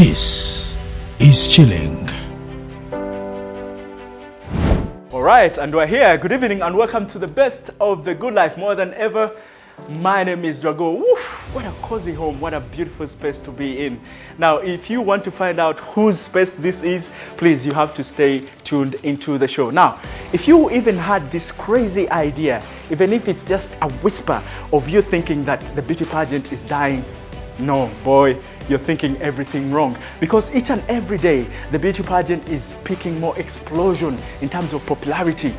This is Chilling. All right, and we're here. Good evening and welcome to the best of the good life more than ever. My name is Drago. Woof, what a cozy home, what a beautiful space to be in. Now, if you want to find out whose space this is, please, you have to stay tuned into the show. Now, if you even had this crazy idea, even if it's just a whisper of you thinking that the beauty pageant is dying, no, boy, you're thinking everything wrong. Because each and every day, the beauty pageant is picking more explosion in terms of popularity.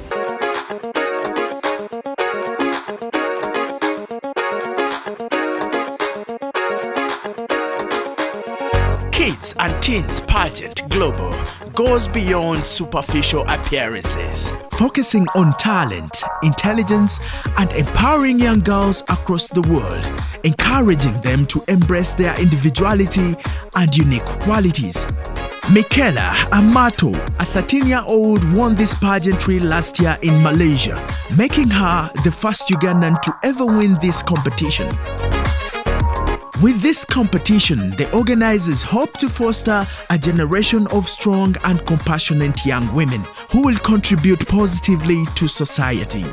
Kids and Teens Pageant Global goes beyond superficial appearances, focusing on talent, intelligence, and empowering young girls across the world, encouraging them to embrace their individuality and unique qualities. Michela Amato, a 13-year-old, won this pageantry last year in Malaysia, making her the first Ugandan to ever win this competition. With this competition, the organizers hope to foster a generation of strong and compassionate young women who will contribute positively to society.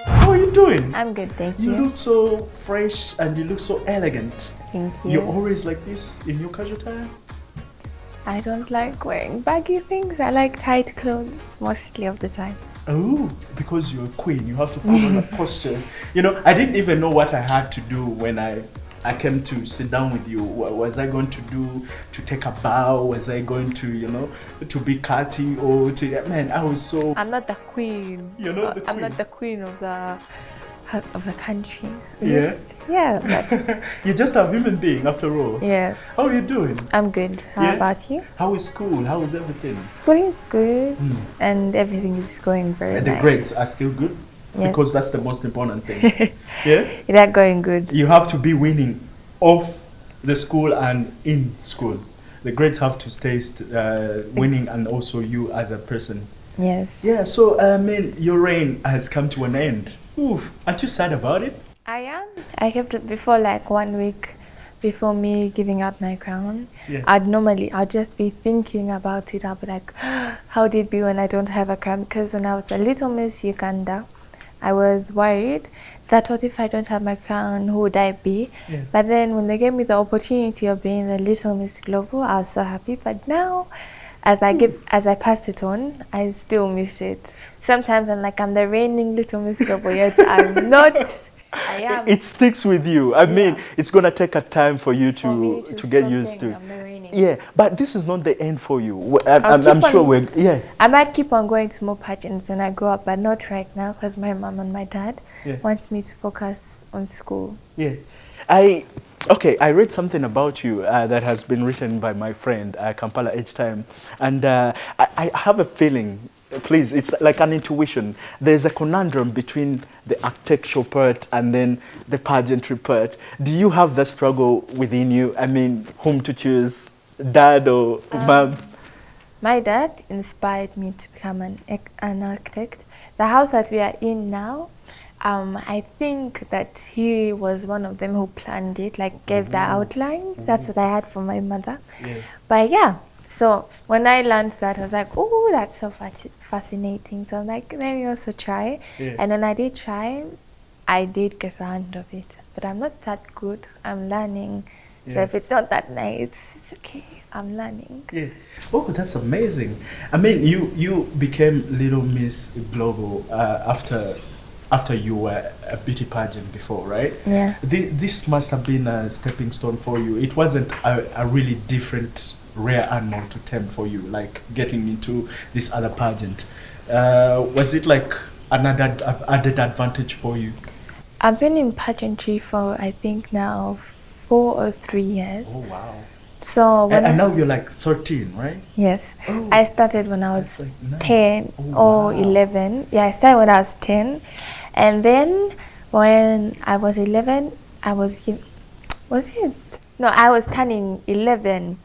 How are you doing? I'm good, thank you. You look so fresh and you look so elegant. Thank you. You're always like this in your casual attire? I don't like wearing baggy things. I like tight clothes mostly of the time. Oh, because you're a queen, you have to put on a posture. You know, I didn't even know what I had to do when I came to sit down with you. What was I going to do? To take a bow? Was I going to, to be catty or to... Man, I was so... I'm not the queen. You're not the queen? I'm not the queen of the country. Yeah? Yeah. But You're just a human being after all. yes. How are you doing? I'm good. How about you? How is school? How is everything? School is good and everything is going very And nice. the grades are still good? Yes. Because that's the most important thing. Yeah? They're going good. You have to be winning off the school and in school. The grades have to stay winning, and also you as a person. Yes. Yeah, so your reign has come to an end. Oof, aren't you sad about it? I am. I kept it before, like 1 week before me giving out my crown. Yeah. I'd just be thinking about it. I'll be like, how did it be when I don't have a crown? Because when I was a little Miss Uganda, I was worried that what if I don't have my crown, who would I be? Yeah. But then when they gave me the opportunity of being the Little Miss Global, I was so happy. But now, as I pass it on, I still miss it. Sometimes I'm like, I'm the reigning Little Miss Global, yet I'm not. I am. It sticks with you. I mean, it's going to take a time for you to get stop used saying to. I'm the reigning. Yeah, but this is not the end for you. I'm sure I might keep on going to more pageants when I grow up, but not right now because my mom and my dad wants me to focus on school. Yeah. I read something about you that has been written by my friend Kampala H Time, and I have a feeling, please, it's like an intuition. There's a conundrum between the architectural part and then the pageantry part. Do you have that struggle within you? I mean, whom to choose, dad or mom? My dad inspired me to become an architect. The house that we are in now, I think that he was one of them who planned it, like gave the outlines. That's what I had from my mother. Yeah. But yeah, so when I learned that, I was like, oh, that's so fascinating. So I'm like, let me also try. Yeah. And when I did try, I did get the hand of it. But I'm not that good. I'm learning. So Yeah. if it's not that nice, it's okay. I'm learning. Yeah. Oh, that's amazing. I mean, you became Little Miss Global after you were a beauty pageant before, right? Yeah. This must have been a stepping stone for you. It wasn't a really different, rare animal to tame for you, like getting into this other pageant. Was it like another added advantage for you? I've been in pageantry for, I think now, 4 or 3 years. Oh, wow. So when And now you're like 13, right? yes, Oh, I started when I was that's like nice. 10 Oh, or wow. 11. Yeah, I started when I was 10. And then when I was 11, I was turning 11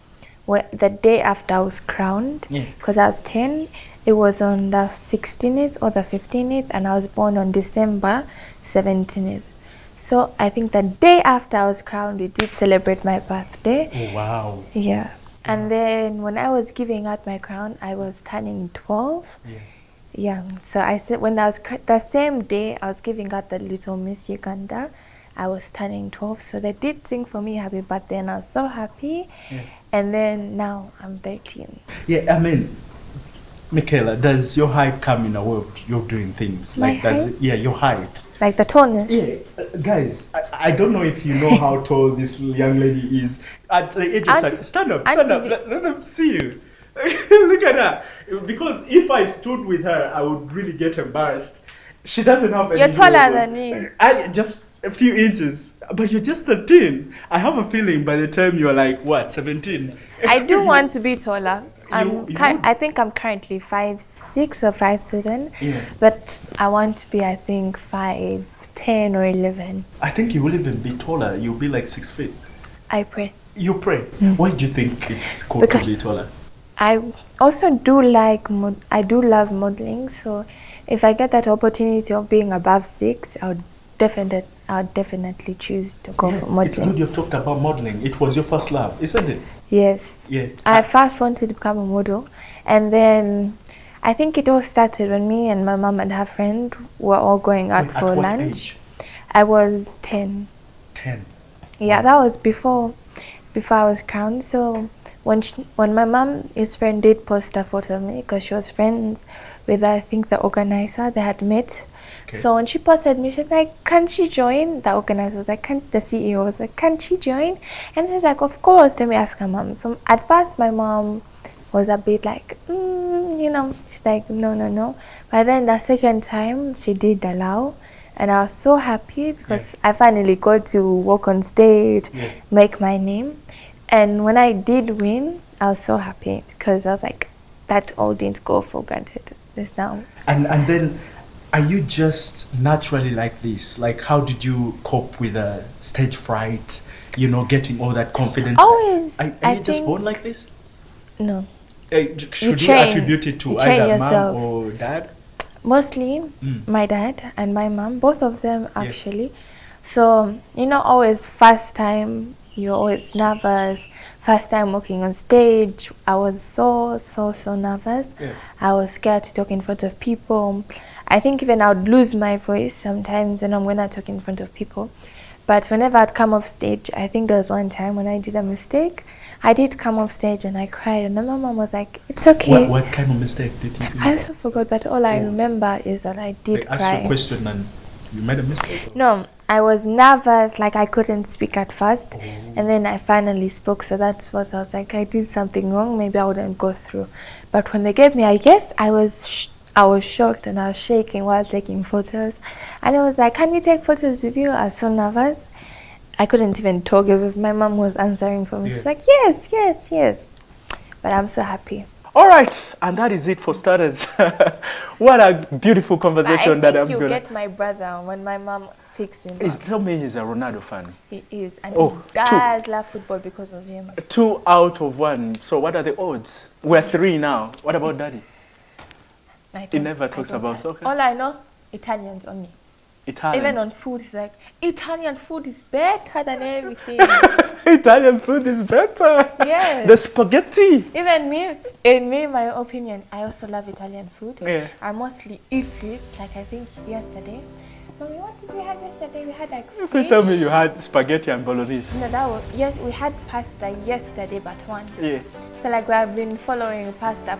the day after I was crowned. Yeah. Because I was 10. It was on the 16th or the 15th, and I was born on December 17th. So I think the day after I was crowned, we did celebrate my birthday. Oh, wow. Yeah. And then when I was giving out my crown, I was turning 12. Yeah. So I said when I was the same day I was giving out the Little Miss Uganda, I was turning 12. So they did sing for me happy birthday, and I was so happy. And then now I'm 13. Yeah, I mean, Michela, does your height come in a way of you're doing things? My like, does height? Yeah, your height. Like the tallness? Yeah, guys, I don't know if you know how tall this young lady is. At the age of 30, stand up, let them see you. Look at her. Because if I stood with her, I would really get embarrassed. She doesn't have any. You're taller than me. I just a few inches, but you're just 13. I have a feeling by the time you're like, what, 17? I do want to be taller. You I think I'm currently 5'6" or 5'7", but I want to be, I think, 5'10" or 11. I think you will even be taller. You'll be like 6 feet. I pray. You pray? Why do you think it's cool to be taller? I also do like, I do love modeling, so if I get that opportunity of being above 6, I would definitely choose to go for modeling. It's good you've talked about modeling. It was your first love, isn't it? Yes. Yeah. I first wanted to become a model, and then I think it all started when me and my mom and her friend were all going out for lunch. Age? I was 10. 10? Yeah, that was before I was crowned. So when my mom's friend did post a photo of me, because she was friends with, I think, the organizer, they had met. Okay. So when she posted me, she was like, "Can she join?" The organizer was like, the CEO was like, "Can she join?" And she was like, "Of course, let me ask her mom." So at first my mom was a bit like, she's like, no. But then the second time she did allow, and I was so happy because I finally got to walk on stage, make my name. And when I did win, I was so happy because I was like, that all didn't go for granted. This now. And then, are you just naturally like this? Like, how did you cope with stage fright? Getting all that confidence. Always. Are you just born like this? No. Should you attribute it to either mom or dad? Mostly my dad and my mom, both of them actually. So, always first time, you're always nervous. First time walking on stage, I was so nervous. I was scared to talk in front of people. I think even I would lose my voice sometimes when I talk in front of people. But whenever I'd come off stage, I think there was one time when I did a mistake. I did come off stage and I cried, and then my mom was like, "It's okay." What kind of mistake did you do? I also forgot, but all I remember is that I did cry. They asked you a question and you made a mistake? No, I was nervous, like I couldn't speak at first. And then I finally spoke, so that's what I was like, I did something wrong, maybe I wouldn't go through. But when they gave me a yes, I was shocked and I was shaking while taking photos. And I was like, "Can we take photos with you?" I was so nervous. I couldn't even talk. It was my mom was answering for me. She's like, yes. But I'm so happy. All right, and that is it for starters. What a beautiful conversation that I'm going to... gonna... get my brother when my mom picks him up. Tell me he's a Ronaldo fan. He is, and he does love football because of him. 2 out of 1. So what are the odds? We're 3 now. What about daddy? He never talks about soccer. All I know, Italians only. Italian. Even on food, he's like, Italian food is better than everything. Italian food is better. Yes. The spaghetti. Even me, in my opinion, I also love Italian food. Yeah. I mostly eat it, like I think yesterday. Mommy, what did we have yesterday? We had like fish. Please tell me you had spaghetti and bolognese. No, that was, yes, we had pasta yesterday, but one. Yeah. So like we have been following pasta.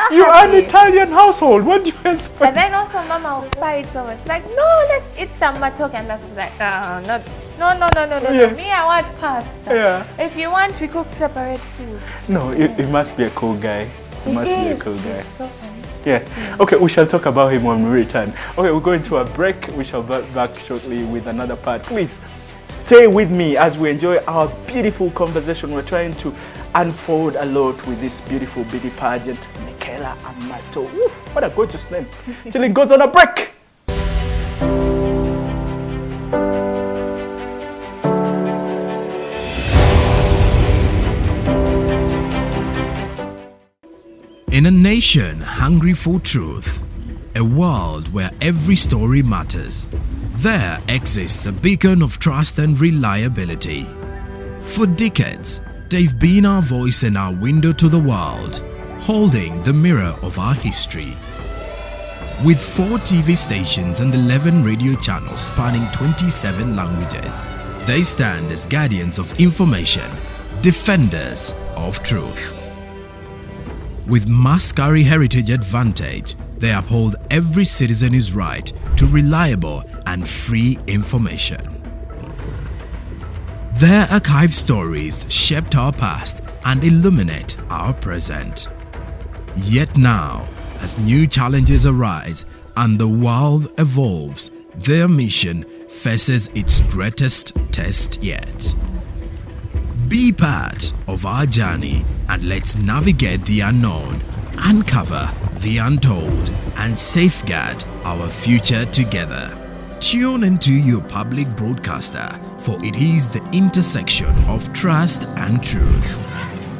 You're an Italian household. What do you expect? And then also Mama will fight so much. She's like, "No, let's eat some matoke." And I was like, no. Me, I want pasta. Yeah. If you want, we cook separate food. No, it must be a cool guy. It must be a cool guy. He's so funny. Yeah. Okay, we shall talk about him when we return. Okay, we're going to a break. We shall be back shortly with another part. Please stay with me as we enjoy our beautiful conversation. We're trying to unfold a lot with this beautiful beauty pageant, Michela Amato. Woof, what a gorgeous name. Till it goes on a break. In a nation hungry for truth, a world where every story matters, there exists a beacon of trust and reliability. For decades, they've been our voice and our window to the world, holding the mirror of our history. With 4 TV stations and 11 radio channels spanning 27 languages, they stand as guardians of information, defenders of truth. With Mascari Heritage Advantage, they uphold every citizen's right to reliable and free information. Their archive stories shaped our past and illuminate our present. Yet now, as new challenges arise and the world evolves, their mission faces its greatest test yet. Be part of our journey and let's navigate the unknown, uncover the untold, and safeguard our future together. Tune into your public broadcaster, for it is the intersection of trust and truth.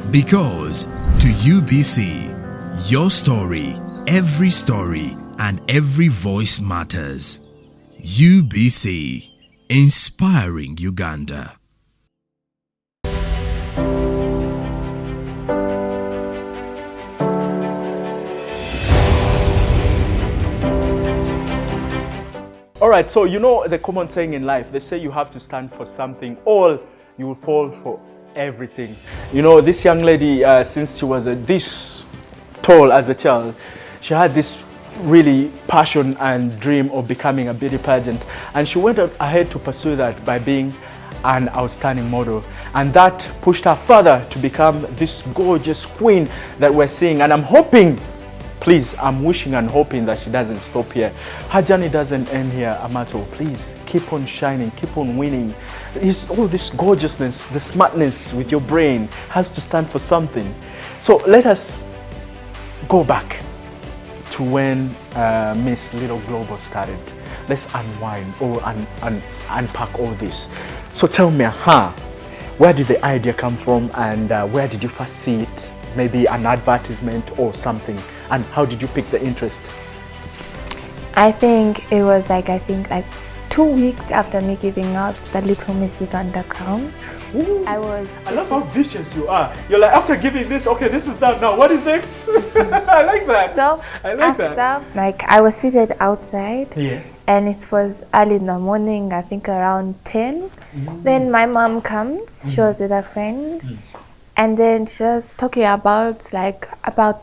Because to UBC, your story, every story, and every voice matters. UBC, inspiring Uganda. All right, so you know the common saying in life, they say you have to stand for something or you will fall for everything. You know, this young lady, since she was this tall as a child, she had this really passion and dream of becoming a beauty pageant, and she went ahead to pursue that by being an outstanding model, and that pushed her further to become this gorgeous queen that we're seeing. And I'm hoping, please, I'm wishing and hoping that she doesn't stop here. Her journey doesn't end here, Amato. Please keep on shining, keep on winning. All this gorgeousness, the smartness with your brain has to stand for something. So let us go back to when Miss Little Global started. Let's unwind or unpack all this. So tell me, where did the idea come from, and where did you first see it? Maybe an advertisement or something. And how did you pick the interest? I think it was like 2 weeks after me giving out the Little Miss Uganda crown. Ooh, I love how vicious you are. You're like, after giving this, okay, this is done now. What is next? I like that. So I like after, that. like, I was seated outside. Yeah. And it was early in the morning, I think around 10. Then my mom comes. She was with a friend. And then she was talking about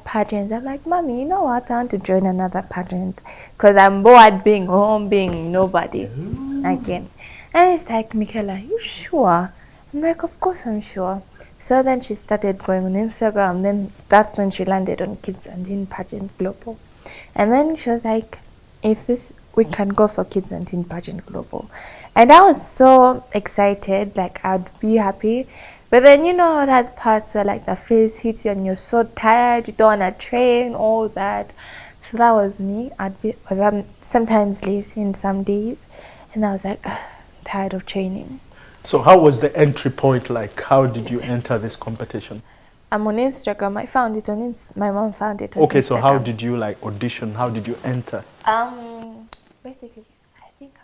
pageants. I'm like, Mommy, you know what? I want to join another pageant because I'm bored being home, being nobody again. And it's like, Michela, you sure? I'm like, of course I'm sure. So then she started going on Instagram. Then that's when she landed on Kids and Teen Pageant Global. And then she was like, we can go for Kids and Teen Pageant Global. And I was so excited, like I'd be happy. But then, you know, that part where like the face hits you and you're so tired, you don't want to train, all that. So that was me. Because I'm sometimes lazy in some days. And I was like, tired of training. So how was the entry point like? How did you enter this competition? I'm on Instagram. I found it on my mom found it on Okay, Instagram. so how did you like audition? How did you enter? Basically, I think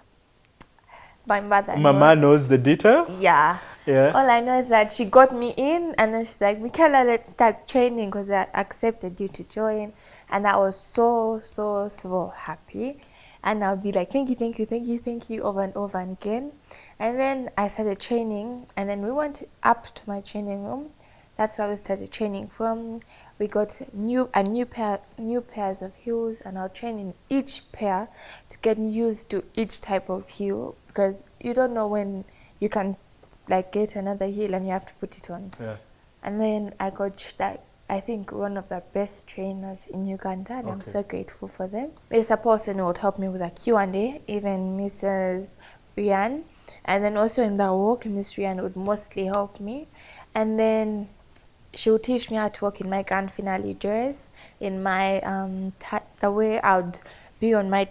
my mother Mama knows the detail? Yeah. Yeah. All I know is that she got me in, and then she's like, Michela, let's start training because I accepted you to join. And I was so happy. And I'll be like, thank you, over and over again. And then I started training, and then we went up to my training room. That's where we started training from. We got new pairs of heels, and I'll train in each pair to get used to each type of heel, because you don't know when you can like get another heel and you have to put it on. Yeah. And then I got I think one of the best trainers in Uganda, and I'm so grateful for them. Mr. Paulson would help me with a Q&A, even Mrs. Rian. And then also in the walk, Miss Rian would mostly help me. And then she would teach me how to walk in my grand finale dress, in my the way I would be on my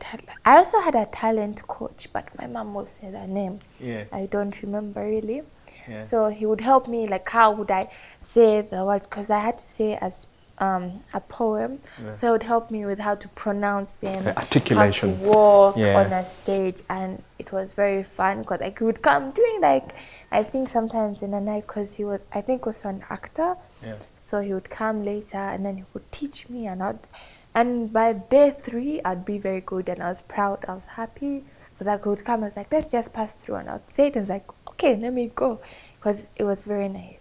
I also had a talent coach, but my mom will say the name. Yeah. I don't remember really. Yeah. So he would help me, like how would I say the word, because I had to say as a poem, so it would help me with how to pronounce them, articulation, how to walk on a stage, and it was very fun because like he would come during like I think sometimes in the night because he was I think also an actor, so he would come later and then he would teach me and by day 3 I'd be very good and I was proud, I was happy because I could come. I was like, let's just pass through, and I'd say it and it's like, okay, let me go, because it was very nice.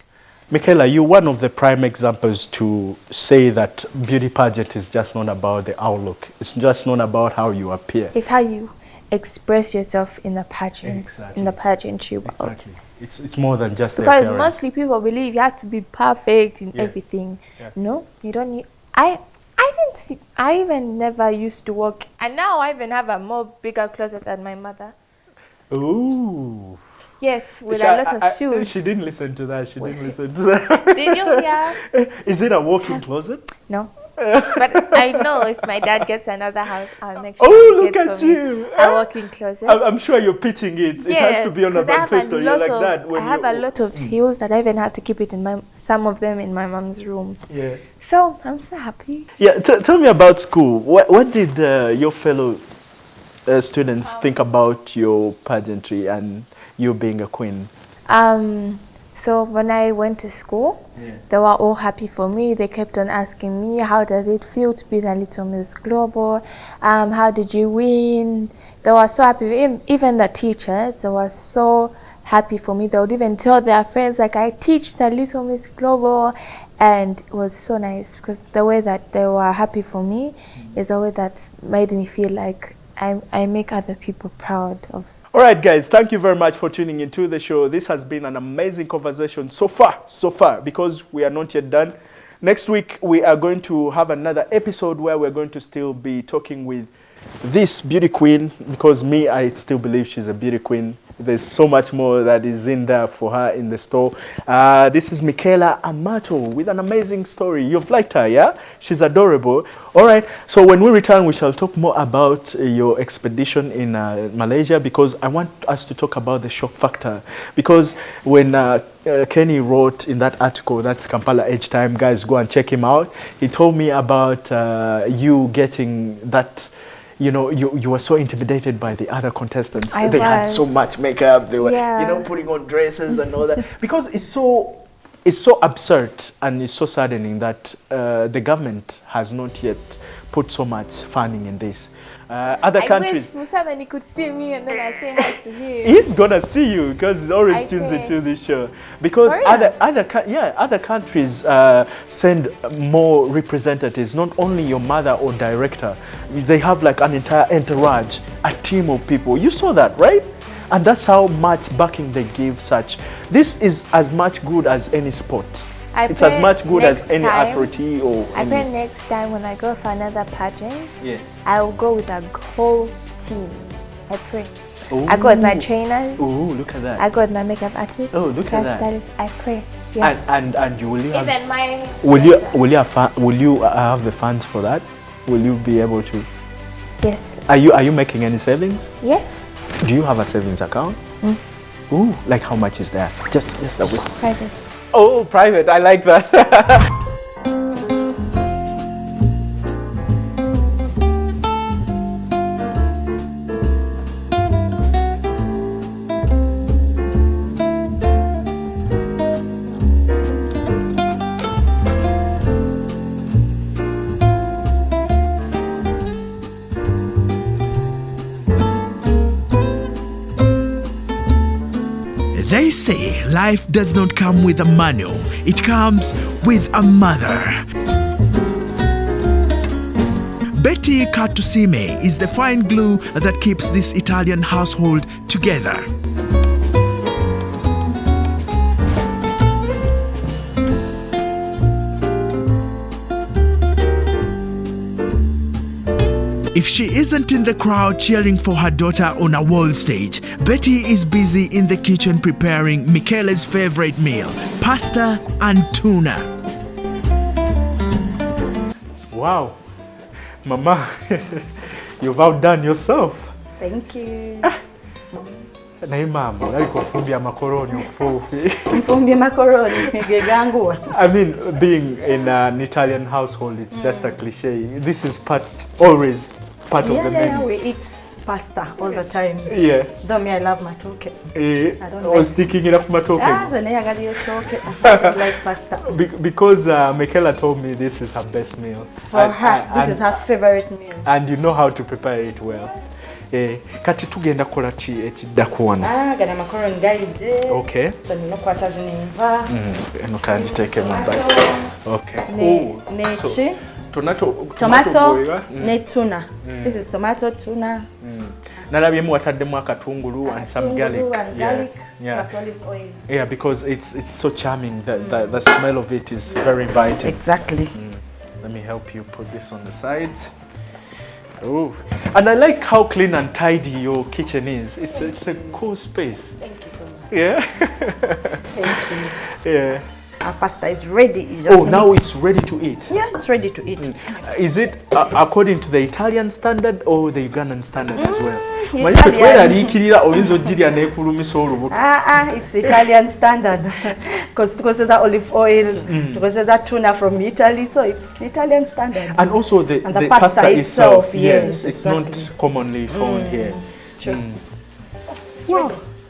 Michela, you're one of the prime examples to say that beauty pageant is just not about the outlook. It's just not about how you appear. It's how you express yourself in the pageant, in the pageantry world. Exactly. It's more than just the because appearance. Mostly people believe you have to be perfect in everything. No, you don't need. I didn't see. I even never used to walk, and now I even have a more bigger closet than my mother. Ooh. Yes, with a lot of shoes. She didn't listen to that. She didn't listen to that. Did you hear? Is it a walk-in closet? No. But I know if my dad gets another house, I'll make sure he gets for me a walk-in closet. I'm sure you're pitching it. Yes, it has to be on a manifesto. You're like that. I have a lot of heels that I even have to keep it in some of them in my mom's room. Yeah. So I'm so happy. Yeah. Tell me about school. What did your fellow students think about your pageantry and you being a queen? So when I went to school, they were all happy for me. They kept on asking me, how does it feel to be the Little Miss Global? How did you win? They were so happy. Even the teachers, they were so happy for me. They would even tell their friends, like, I teach the Little Miss Global. And it was so nice because the way that they were happy for me is the way that made me feel like I make other people proud of. All right, guys, thank you very much for tuning into the show. This has been an amazing conversation so far, because we are not yet done. Next week, we are going to have another episode where we're going to still be talking with this beauty queen, because I still believe she's a beauty queen. There's so much more that is in there for her in the store. This is Michela Amato with an amazing story. You've liked her, yeah? She's adorable. All right, so when we return, we shall talk more about your expedition in Malaysia, because I want us to talk about the shock factor. Because when Kenny wrote in that article, that's Kampala Edge Time, guys, go and check him out. He told me about you getting that. You know, you were so intimidated by the other contestants. They had so much makeup. They were, putting on dresses and all that. Because it's so absurd and it's so saddening that the government has not yet put so much funding in this. Other countries. I wish Museveni could see me and then I say hi to him. He's gonna see you because he's always tunes into this show. Because other countries send more representatives, not only your mother or director. They have like an entire entourage, a team of people. You saw that, right? And that's how much backing they give such. This is as much good as any sport. It's as much good as any authority or. I pray next time when I go for another pageant, I will go with a whole team. I pray. Ooh. I go with my trainers. Oh, look at that. I go with my makeup artist. Oh, look at that. I pray. Yeah. And you will have. Even my. Will you have the funds for that? Will you be able to? Yes. Are you making any savings? Yes. Do you have a savings account? Ooh, like how much is that? Just a whisper. Private. Oh, private. I like that. They say life does not come with a manual, it comes with a mother. Betty Katusime is the fine glue that keeps this Italian household together. If she isn't in the crowd cheering for her daughter on a world stage, Betty is busy in the kitchen preparing Michela's favorite meal, pasta and tuna. Wow, Mama, you've outdone yourself. Thank you. naye mama olabika ofumbye amakoroni okufuufi. Mfumbye macaroni geganguwa. I mean, being in an Italian household, it's just a cliche. This is always part of the menu. Yeah, we eat pasta all the time. Yeah. Though me, I love matoke. I was sticking it up matoke. So I like pasta. Because Michela told me this is her best meal. For her, this is her favorite meal. And you know how to prepare it well. Kati tugenda kola ki ekiddako wano. Gana macaroni galidde. Okay. So nino kwata zinenva. Eno kanditeeke mu bag. Okay. Nechi. Tomato ne tuna. This is tomato, tuna. Nalabyemu wataddemu akatungulu and some garlic. Yeah. Plus olive oil. Yeah, because it's so charming. The smell of it is very inviting. Exactly. Let me help you put this on the sides. Oh, and I like how clean and tidy your kitchen is. It's a cool space. Thank you so much. Yeah. Thank you. Yeah. Our pasta is ready. Now it's ready to eat. Yeah, it's ready to eat. Is it according to the Italian standard or the Ugandan standard as well? It's Italian standard because there's olive oil, because there's tuna from Italy, so it's Italian standard. And also the pasta itself, yes, it's not commonly found here. True.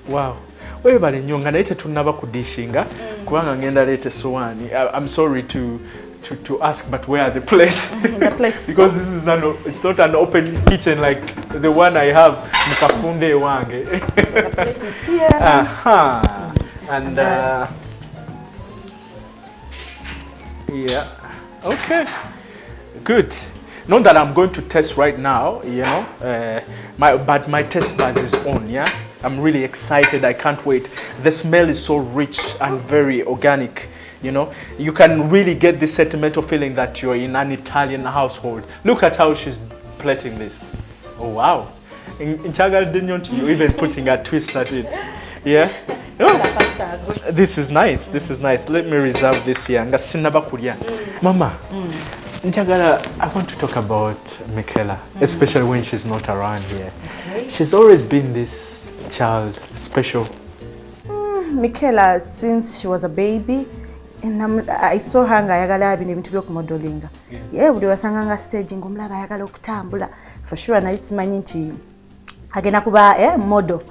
Wow. Webale nnyo nga naye tetunnaba kudishinga kubanga ngenda leeta essowaani. I'm sorry to ask, but where are the plates? The plates. Because this is it's not an open kitchen like the one I have mukafunde ewange. So the plate is here. And yeah. Okay. Good. Not that I'm going to test right now, you know, but my test buzz is on, yeah? I'm really excited. I can't wait. The smell is so rich and very organic, you know. You can really get this sentimental feeling that you're in an Italian household. Look at how she's plating this. Oh, wow. You're even putting a twist at it. Yeah? Oh, this is nice. This is nice. Let me reserve this here. Mama, I want to talk about Michela, especially when she's not around here. Okay. She's always been this child, special. Michela, since she was a baby, and I saw her ngayagala bintu byokumodelinga. Yeah, buli wasanga stage ngomulaba ayagala okutambula. For sure naisimanyi nti agenda kuba model.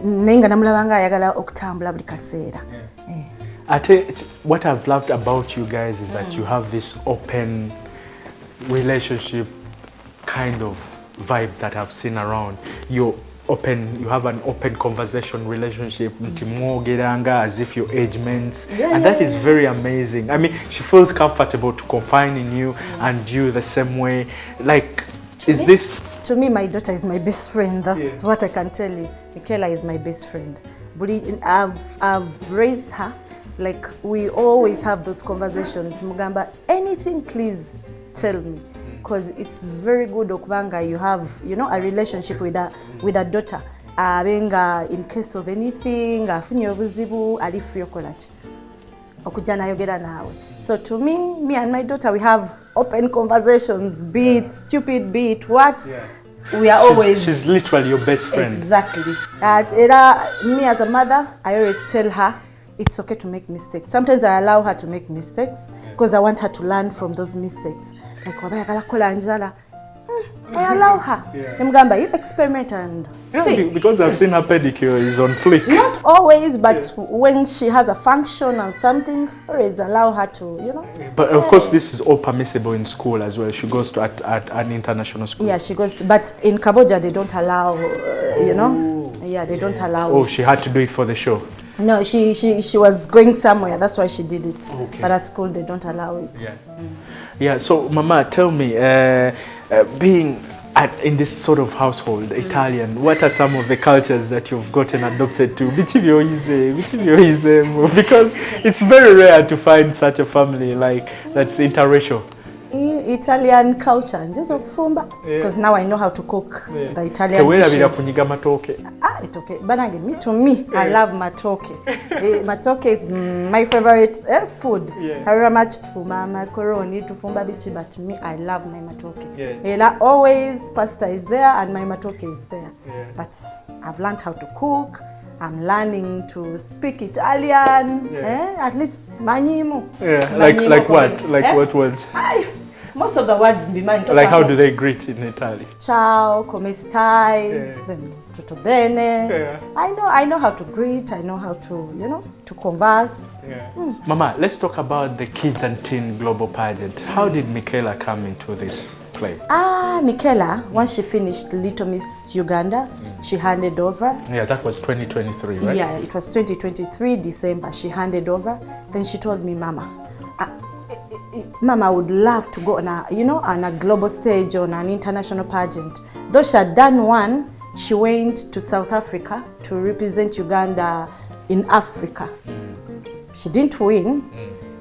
Nenga namulaba nga ayagala okutambula buli kaseera. What I've loved about you guys is that you have this open relationship kind of vibe that I've seen around. You have an open conversation relationship, as if your age mates, and that is very amazing. I mean, she feels comfortable to confide in you and you the same way. Like, is this? To me, my daughter is my best friend. That's what I can tell you. Michela is my best friend. But I've raised her. Like, we always have those conversations. Mugamba, anything, please tell me. Because it's very good okubanga you have, you know, a relationship with a daughter. Benga in case of anything, afunye obuzibu ali free okolaki. Okuja nayogera nawe. So to me and my daughter, we have open conversations, be it stupid, be it what. We are she's literally your best friend. Exactly. Me as a mother, I always tell her it's okay to make mistakes. Sometimes I allow her to make mistakes because I want her to learn from those mistakes. Like I allow her. Mgamba, you experiment and see. Because I've seen her pedicure is on flick. Not always, but when she has a function or something, always allow her to, you know. But of course, this is all permissible in school as well. She goes to at an international school. Yeah, she goes. But in Cambodia, they don't allow, you know. Yeah, they don't allow. Oh, she had to do it for the show. No, she was going somewhere. That's why she did it. Okay. But at school, they don't allow it. Yeah. So, Mama, tell me, being in this sort of household, Italian, what are some of the cultures that you've gotten adopted to? Because it's very rare to find such a family like that's interracial. Italian culture, because now I know how to cook the Italian dishes. It's okay. But to me, I love matoke. Matoke is my favorite food. I very much tufumba macaroni, tufumba bichi, but me, I love my matoke. Always pasta is there and my matoke is there. But I've learned how to cook. I'm learning to speak Italian. Yeah. At least manyimo. Yeah, Manyimo like what? komani. Like what words? Most of the words be mine. Like how do they greet in Italy? Ciao, come stai? Yeah. Then tutto bene. Yeah. I know how to greet. I know how to, to converse. Yeah. Mama, let's talk about the Kids and Teen Global Pageant. How did Michela come into this play? Michela, once she finished Little Miss Uganda, she handed over. Yeah, that was 2023, right? Yeah, it was 2023, December. She handed over. Then she told me, Mama, Mama would love to go on a global stage, on an international pageant. Though she had done one, she went to South Africa to represent Uganda in Africa. She didn't win.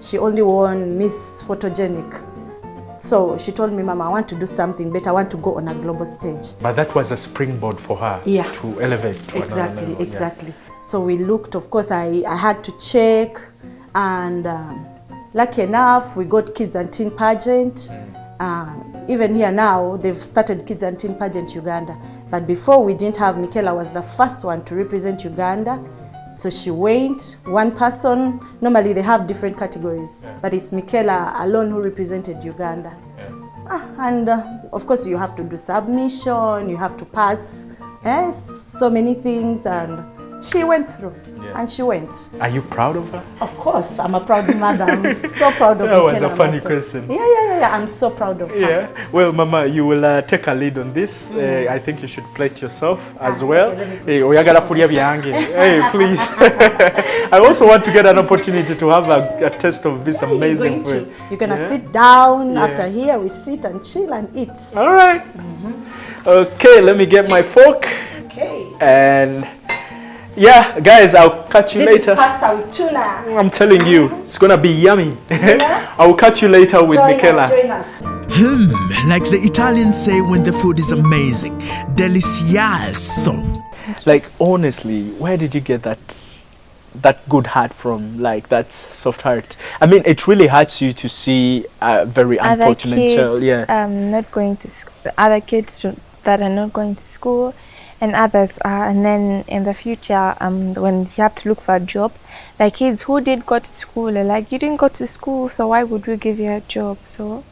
She only won Miss Photogenic. So she told me, Mama, I want to do something better. I want to go on a global stage. But that was a springboard for her to elevate to another level. Exactly. So we looked, of course, I had to check, and lucky enough, we got Kids and Teen Pageant. Even here now, they've started Kids and Teen Pageant Uganda. But before, we didn't have. Michela was the first one to represent Uganda. So she went, one person. Normally they have different categories, but it's Michela alone who represented Uganda. And of course you have to do submission, you have to pass so many things, and she went through. And she went. Are you proud of her? Of course, I'm a proud mother. I'm so proud of her. That was a funny question. Yeah. I'm so proud of her. Yeah. Well, Mama, you will take a lead on this. I think you should plate yourself as well. Hey, please. I also want to get an opportunity to have a taste of this amazing food. You're going to sit down. After here, we sit and chill and eat. All right. Okay, let me get my fork. Okay. And yeah, guys, I'll catch you This later. is pasta with tuna. I'm telling you, it's gonna be yummy. Yeah? I will catch you later with Michela. Join us. Like the Italians say when the food is amazing, delicioso. Like honestly, where did you get that good heart from? Like that soft heart. I mean, it really hurts you to see a very unfortunate child. Yeah. Not going to school. Other kids that are not going to school, and others are. And then in the future, when you have to look for a job, like kids who did go to school, are like, you didn't go to school, so why would we give you a job? So